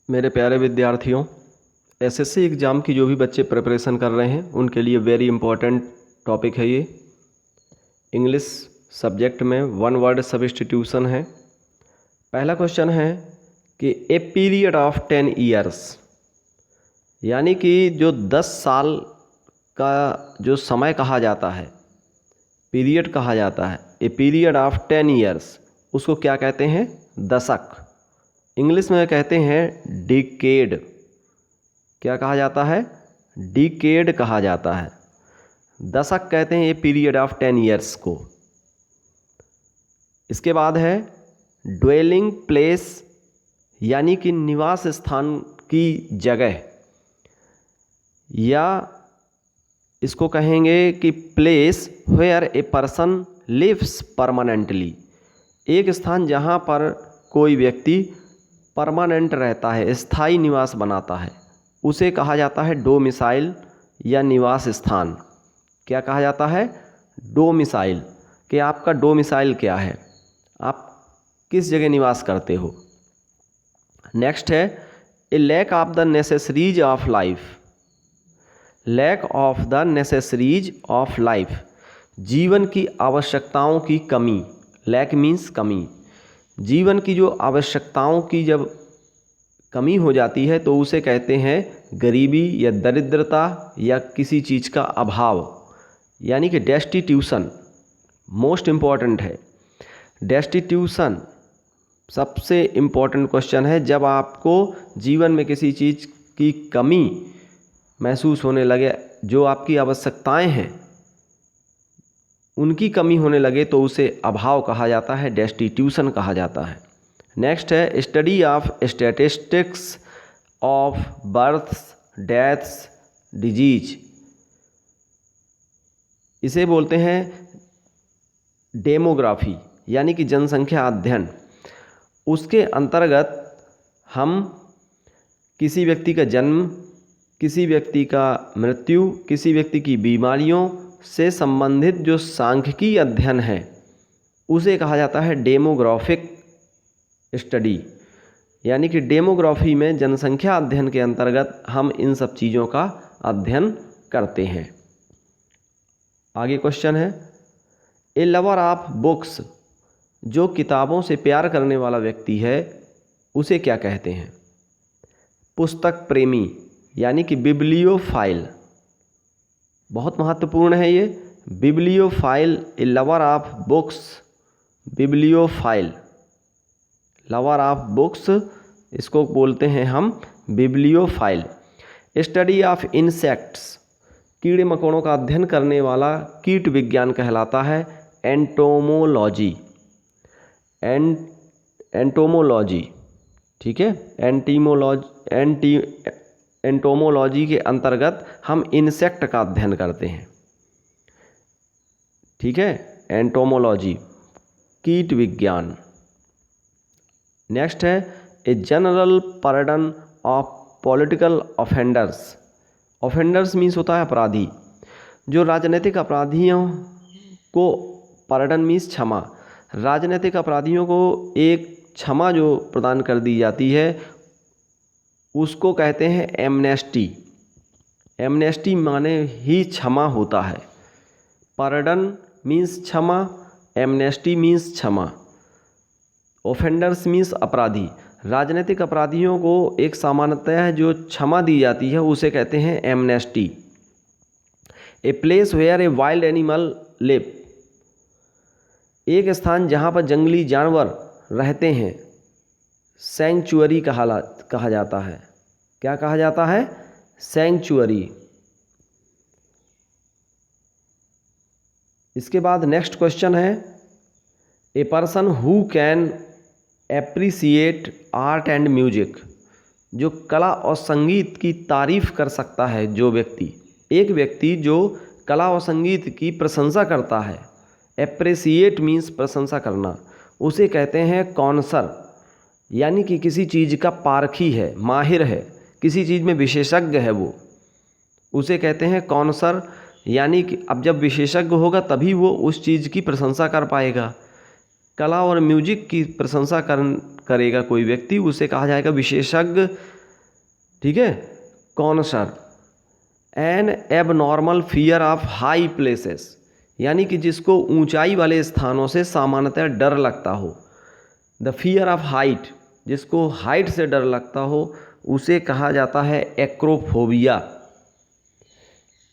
मेरे प्यारे विद्यार्थियों, एसएससी एग्ज़ाम की जो भी बच्चे प्रिपरेशन कर रहे हैं उनके लिए वेरी इंपॉर्टेंट टॉपिक है ये। इंग्लिश सब्जेक्ट में वन वर्ड सब्स्टिट्यूशन है। पहला क्वेश्चन है कि ए पीरियड ऑफ 10 ईयर्स, यानी कि जो 10 साल का जो समय कहा जाता है, पीरियड कहा जाता है, ए पीरियड ऑफ 10 ईयर्स, उसको क्या कहते हैं? दशक। इंग्लिश में कहते हैं डिकेड। क्या कहा जाता है? डिकेड कहा जाता है। दशक कहते हैं ये पीरियड ऑफ 10 ईयर्स को। इसके बाद है ड्वेलिंग प्लेस, यानी कि निवास स्थान की जगह, या इसको कहेंगे कि place where a person lives permanently. एक स्थान जहाँ पर कोई व्यक्ति परमानेंट रहता है, स्थायी निवास बनाता है, उसे कहा जाता है डोमिसाइल या निवास स्थान। क्या कहा जाता है? डोमिसाइल। कि आपका डोमिसाइल क्या है, आप किस जगह निवास करते हो। नेक्स्ट है a lack of the necessaries of life. Lack of the necessaries of life, जीवन की आवश्यकताओं की कमी। लैक मीन्स कमी। जीवन की जो आवश्यकताओं की जब कमी हो जाती है तो उसे कहते हैं गरीबी या दरिद्रता या किसी चीज़ का अभाव, यानी कि डेस्टिट्यूशन। मोस्ट इम्पॉर्टेंट है डेस्टिट्यूशन। सबसे इम्पॉर्टेंट क्वेश्चन है जब आपको जीवन में किसी चीज़ की कमी महसूस होने लगे, जो आपकी आवश्यकताएं हैं उनकी कमी होने लगे तो उसे अभाव कहा जाता है, डेस्टिट्यूशन कहा जाता है। नेक्स्ट है study of statistics of births, deaths, disease. इसे बोलते हैं डेमोग्राफी, यानी कि जनसंख्या अध्ययन। उसके अंतर्गत हम किसी व्यक्ति का जन्म, किसी व्यक्ति का मृत्यु, किसी व्यक्ति की बीमारियों से संबंधित जो सांख्यिकी अध्ययन है उसे कहा जाता है डेमोग्राफिक स्टडी। यानी कि डेमोग्राफी में जनसंख्या अध्ययन के अंतर्गत हम इन सब चीज़ों का अध्ययन करते हैं। आगे क्वेश्चन है ए लवर ऑफ बुक्स, जो किताबों से प्यार करने वाला व्यक्ति है उसे क्या कहते हैं? पुस्तक प्रेमी, यानी कि बिब्लियोफाइल। बहुत महत्वपूर्ण है ये, bibliophile, A lover of books, bibliophile, lover of books, इसको बोलते हैं हम बिब्लियोफाइल। स्टडी ऑफ इंसेक्ट्स, कीड़े मकोड़ों का अध्ययन करने वाला कीट विज्ञान कहलाता है एंटोमोलॉजी। एंटोमोलॉजी, ठीक है। एंटोमोलॉजी के अंतर्गत हम इंसेक्ट का अध्ययन करते हैं, ठीक है। एंटोमोलॉजी, कीट विज्ञान। नेक्स्ट है a general pardon of political offenders. Offenders means होता है अपराधी। जो राजनीतिक अपराधियों को, पार्डन मीन्स क्षमा, राजनीतिक अपराधियों को एक क्षमा जो प्रदान कर दी जाती है उसको कहते हैं एमनेस्टी। एमनेस्टी माने ही क्षमा होता है। पार्डन मीन्स क्षमा, एमनेस्टी मीन्स क्षमा। ऑफेंडर्स मीन्स अपराधी। राजनीतिक अपराधियों को एक सामान्यतः जो क्षमा दी जाती है उसे कहते हैं amnesty. A place where a wild animal live, एक स्थान जहाँ पर जंगली जानवर रहते हैं, सैंक्चुअरी कहा जाता है। क्या कहा जाता है? सैंक्चुअरी। इसके बाद नेक्स्ट क्वेश्चन है a person who can appreciate art and music, जो कला और संगीत की तारीफ कर सकता है जो व्यक्ति, एक व्यक्ति जो कला और संगीत की प्रशंसा करता है, एप्रिसिएट मीन्स प्रशंसा करना, उसे कहते हैं कॉन्सर। यानी कि किसी चीज़ का पारखी है, माहिर है, किसी चीज़ में विशेषज्ञ है, वो उसे कहते हैं कॉन्सर। यानी कि अब जब विशेषज्ञ होगा तभी वो उस चीज़ की प्रशंसा कर पाएगा। कला और म्यूजिक की प्रशंसा करेगा कोई व्यक्ति, उसे कहा जाएगा विशेषज्ञ ठीक है। कॉन्सर, an abnormal fear of high places, यानी कि जिसको ऊंचाई वाले स्थानों से सामान्यतः डर लगता हो। द फियर ऑफ हाइट, जिसको हाइट से डर लगता हो उसे कहा जाता है एक्रोफोबिया।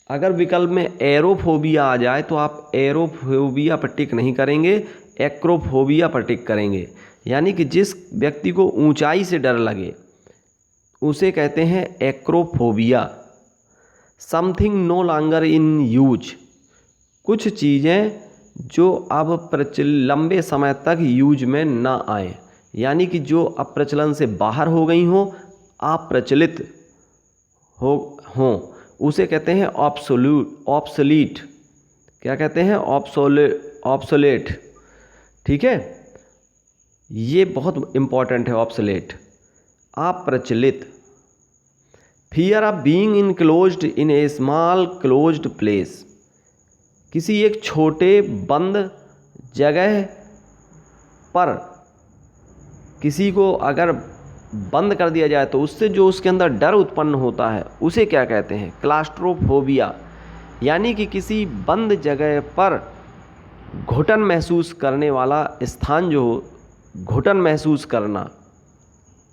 अगर विकल्प में एरोफोबिया आ जाए तो आप एरोफोबिया पर टिक नहीं करेंगे, एक्रोफोबिया पर टिक करेंगे। यानी कि जिस व्यक्ति को ऊंचाई से डर लगे उसे कहते हैं acrophobia. Something no longer in use, कुछ चीज़ें जो अब लंबे समय तक यूज में ना आए, यानी कि जो अब प्रचलन से बाहर हो गई हों, अप्रचलित हों, उसे कहते हैं ऑब्सोलीट। क्या कहते हैं? ऑब्सोलेट। ठीक है, ये बहुत इम्पॉर्टेंट है, ऑब्सोलेट, अप्रचलित। Fear of being enclosed in A small closed place, किसी एक छोटे बंद जगह पर किसी को अगर बंद कर दिया जाए तो उससे जो उसके अंदर डर उत्पन्न होता है उसे क्या कहते हैं? क्लास्ट्रोफोबिया। यानी कि किसी बंद जगह पर घुटन महसूस करने वाला स्थान, जो घुटन महसूस करना,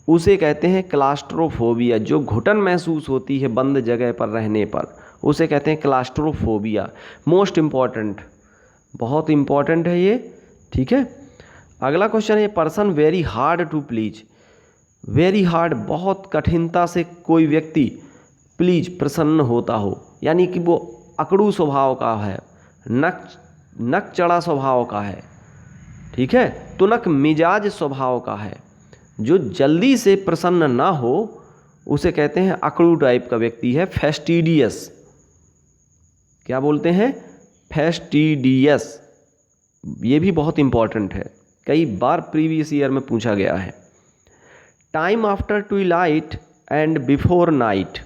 उसे कहते हैं क्लास्ट्रोफोबिया। जो घुटन महसूस होती है बंद जगह पर रहने पर उसे कहते हैं क्लास्ट्रोफोबिया। मोस्ट इम्पॉर्टेंट, बहुत इम्पॉर्टेंट है ये। ठीक है, अगला क्वेश्चन है person very hard to please. Very hard, बहुत कठिनता से कोई व्यक्ति प्लीज, प्रसन्न होता हो, यानी कि वो अकड़ू स्वभाव का है, नक चढ़ा स्वभाव का है। ठीक है, तुनक मिजाज स्वभाव का है, जो जल्दी से प्रसन्न ना हो उसे कहते हैं अकड़ू टाइप का व्यक्ति है, फेस्टिडियस। क्या बोलते हैं? फेस्टिडियस। ये भी बहुत इंपॉर्टेंट है, कई बार प्रीवियस ईयर में पूछा गया है। Time after twilight and before night.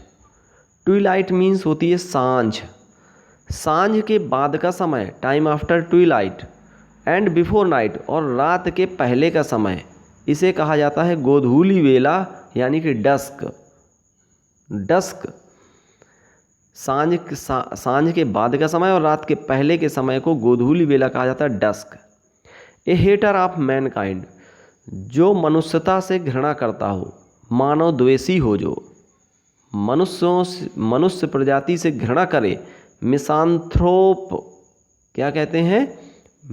Twilight means होती है सांझ, सांझ के बाद का समय, time after twilight, and before night, और रात के पहले का समय, इसे कहा जाता है गोधूली वेला, यानी कि डस्क। डस्क, सांझ के बाद का समय और रात के पहले के समय को गोधूली वेला कहा जाता है, dusk. A hater of mankind, जो मनुष्यता से घृणा करता हो, मानव द्वेषी हो, जो मनुष्य प्रजाति से घृणा करे, मिसांथ्रोप। क्या कहते हैं?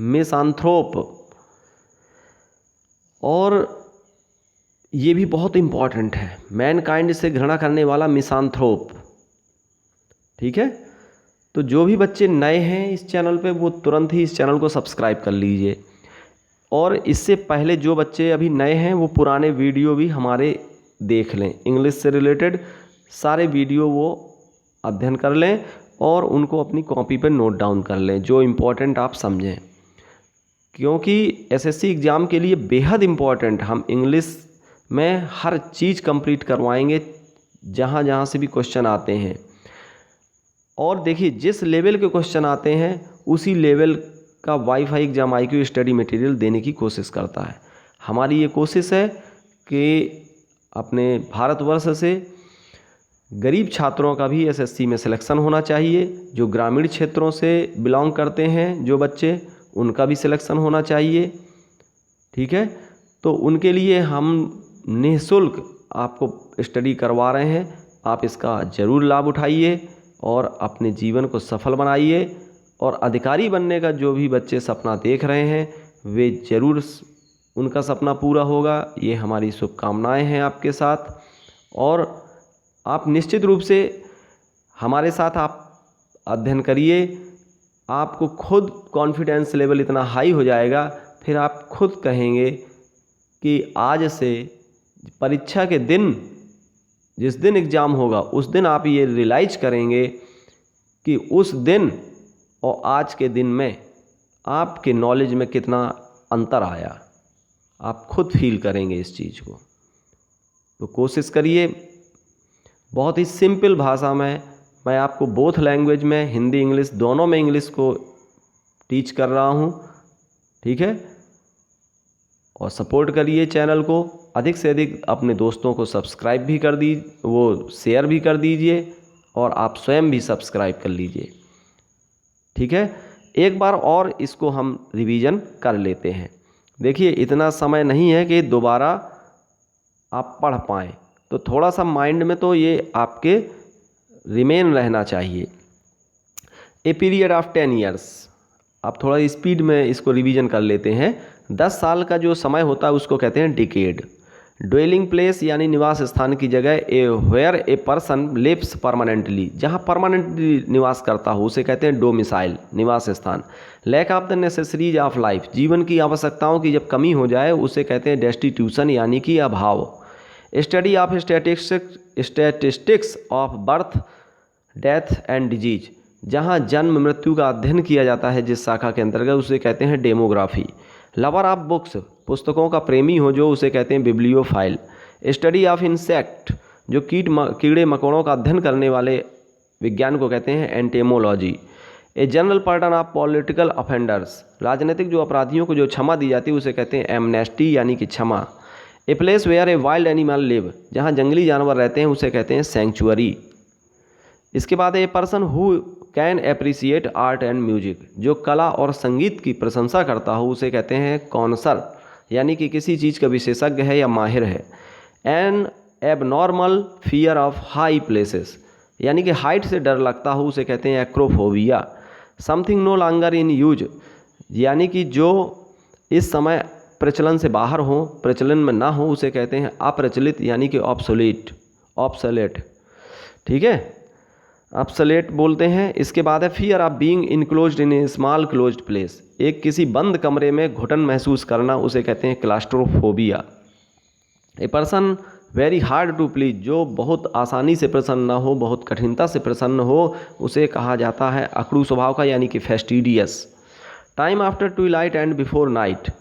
मिसांथ्रोप। और ये भी बहुत इंपॉर्टेंट है, मैनकाइंड से घृणा करने वाला मिसांथ्रोप। ठीक है, तो जो भी बच्चे नए हैं इस चैनल पे वो तुरंत ही इस चैनल को सब्सक्राइब कर लीजिए। और इससे पहले जो बच्चे अभी नए हैं वो पुराने वीडियो भी हमारे देख लें, इंग्लिश से रिलेटेड सारे वीडियो वो अध्ययन कर लें और उनको अपनी कॉपी पर नोट डाउन कर लें, जो इम्पोर्टेंट आप समझें, क्योंकि एसएससी एग्ज़ाम के लिए बेहद इम्पॉर्टेंट हम इंग्लिश में हर चीज़ कंप्लीट करवाएंगे जहाँ जहाँ से भी क्वेश्चन आते हैं। और देखिए, जिस लेवल के क्वेश्चन आते हैं उसी लेवल का wifi exam IQ study material देने की कोशिश करता है। हमारी ये कोशिश है कि अपने भारतवर्ष से गरीब छात्रों का भी एसएससी में सिलेक्शन होना चाहिए, जो ग्रामीण क्षेत्रों से बिलोंग करते हैं जो बच्चे, उनका भी सिलेक्शन होना चाहिए। ठीक है, तो उनके लिए हम निःशुल्क आपको स्टडी करवा रहे हैं, आप इसका ज़रूर लाभ उठाइए और अपने जीवन को सफल बनाइए। और अधिकारी बनने का जो भी बच्चे सपना देख रहे हैं वे ज़रूर उनका सपना पूरा होगा, ये हमारी शुभकामनाएं हैं आपके साथ। और आप निश्चित रूप से हमारे साथ आप अध्ययन करिए, आपको खुद कॉन्फिडेंस लेवल इतना हाई हो जाएगा, फिर आप खुद कहेंगे कि आज से परीक्षा के दिन, जिस दिन एग्ज़ाम होगा उस दिन आप ये रियलाइज करेंगे कि उस दिन और आज के दिन में आपके नॉलेज में कितना अंतर आया। आप खुद फील करेंगे इस चीज़ को। तो कोशिश करिए, बहुत ही सिंपल भाषा में मैं आपको बोथ लैंग्वेज में, हिंदी इंग्लिश दोनों में इंग्लिश को टीच कर रहा हूँ। ठीक है, और सपोर्ट करिए चैनल को, अधिक से अधिक अपने दोस्तों को सब्सक्राइब भी कर वो शेयर भी कर दीजिए और आप स्वयं भी सब्सक्राइब कर लीजिए। ठीक है, एक बार और इसको हम रिवीजन कर लेते हैं। देखिए इतना समय नहीं है कि दोबारा आप पढ़ पाएँ, तो थोड़ा सा माइंड में तो ये आपके रिमेन रहना चाहिए। ए पीरियड ऑफ 10 ईयर्स, आप थोड़ा स्पीड में इसको रिवीजन कर लेते हैं। 10 साल का जो समय होता है उसको कहते हैं डिकेड। ड्वेलिंग प्लेस यानी निवास स्थान की जगह, a where a person lives permanently, जहाँ परमानेंटली निवास करता हो उसे कहते हैं डोमिसाइल, निवास स्थान। Lack of the necessaries of life, जीवन की आवश्यकताओं की जब कमी हो जाए उसे कहते हैं डेस्टिट्यूशन यानी कि अभाव। Study of statistics of birth death and disease, जहाँ जन्म मृत्यु का अध्ययन किया जाता है जिस शाखा के अंतर्गत उसे कहते हैं डेमोग्राफी। लवर ऑफ बुक्स, पुस्तकों का प्रेमी हो जो उसे कहते हैं बिब्लियोफाइल। स्टडी ऑफ इंसेक्ट, जो कीड़े मकोड़ों का अध्ययन करने वाले विज्ञान को कहते हैं entomology. A general pardon of political offenders, राजनीतिक जो अपराधियों को जो क्षमा दी जाती है उसे कहते हैं एमनेस्टी यानी कि क्षमा। A place where a wild animal live, जहाँ जंगली जानवर रहते हैं उसे कहते हैं सेंचुअरी। इसके बाद a person who can appreciate art and music, जो कला और संगीत की प्रशंसा करता हो उसे कहते हैं कॉन्सर, यानी कि किसी चीज़ का विशेषज्ञ है या माहिर है। N abnormal fear of high places, यानी कि हाइट से डर लगता हो उसे कहते हैं acrophobia. Something no longer in use, यानी कि जो इस समय प्रचलन से बाहर हो, प्रचलन में ना हो उसे कहते हैं अप्रचलित यानी कि ऑब्सोलेट। ठीक है, ऑब्सोलेट बोलते हैं। इसके बाद है fear of being enclosed in A small closed place, एक किसी बंद कमरे में घुटन महसूस करना उसे कहते हैं claustrophobia. A person very hard to please, जो बहुत आसानी से प्रसन्न ना हो, बहुत कठिनता से प्रसन्न हो उसे कहा जाता है अकड़ू स्वभाव का यानी कि fastidious. Time after twilight and before night,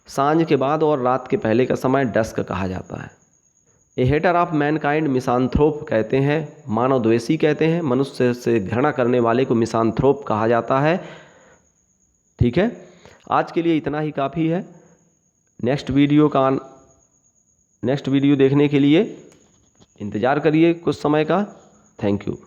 सांझ के बाद और रात के पहले का समय डस्क कहा जाता है। ए हेटर ऑफ मैनकाइंड, मिसांथ्रोप कहते हैं, मानवद्वेषी कहते हैं, मनुष्य से घृणा करने वाले को मिसांथ्रोप कहा जाता है। ठीक है, आज के लिए इतना ही काफ़ी है। नेक्स्ट वीडियो देखने के लिए इंतज़ार करिए कुछ समय का। Thank you.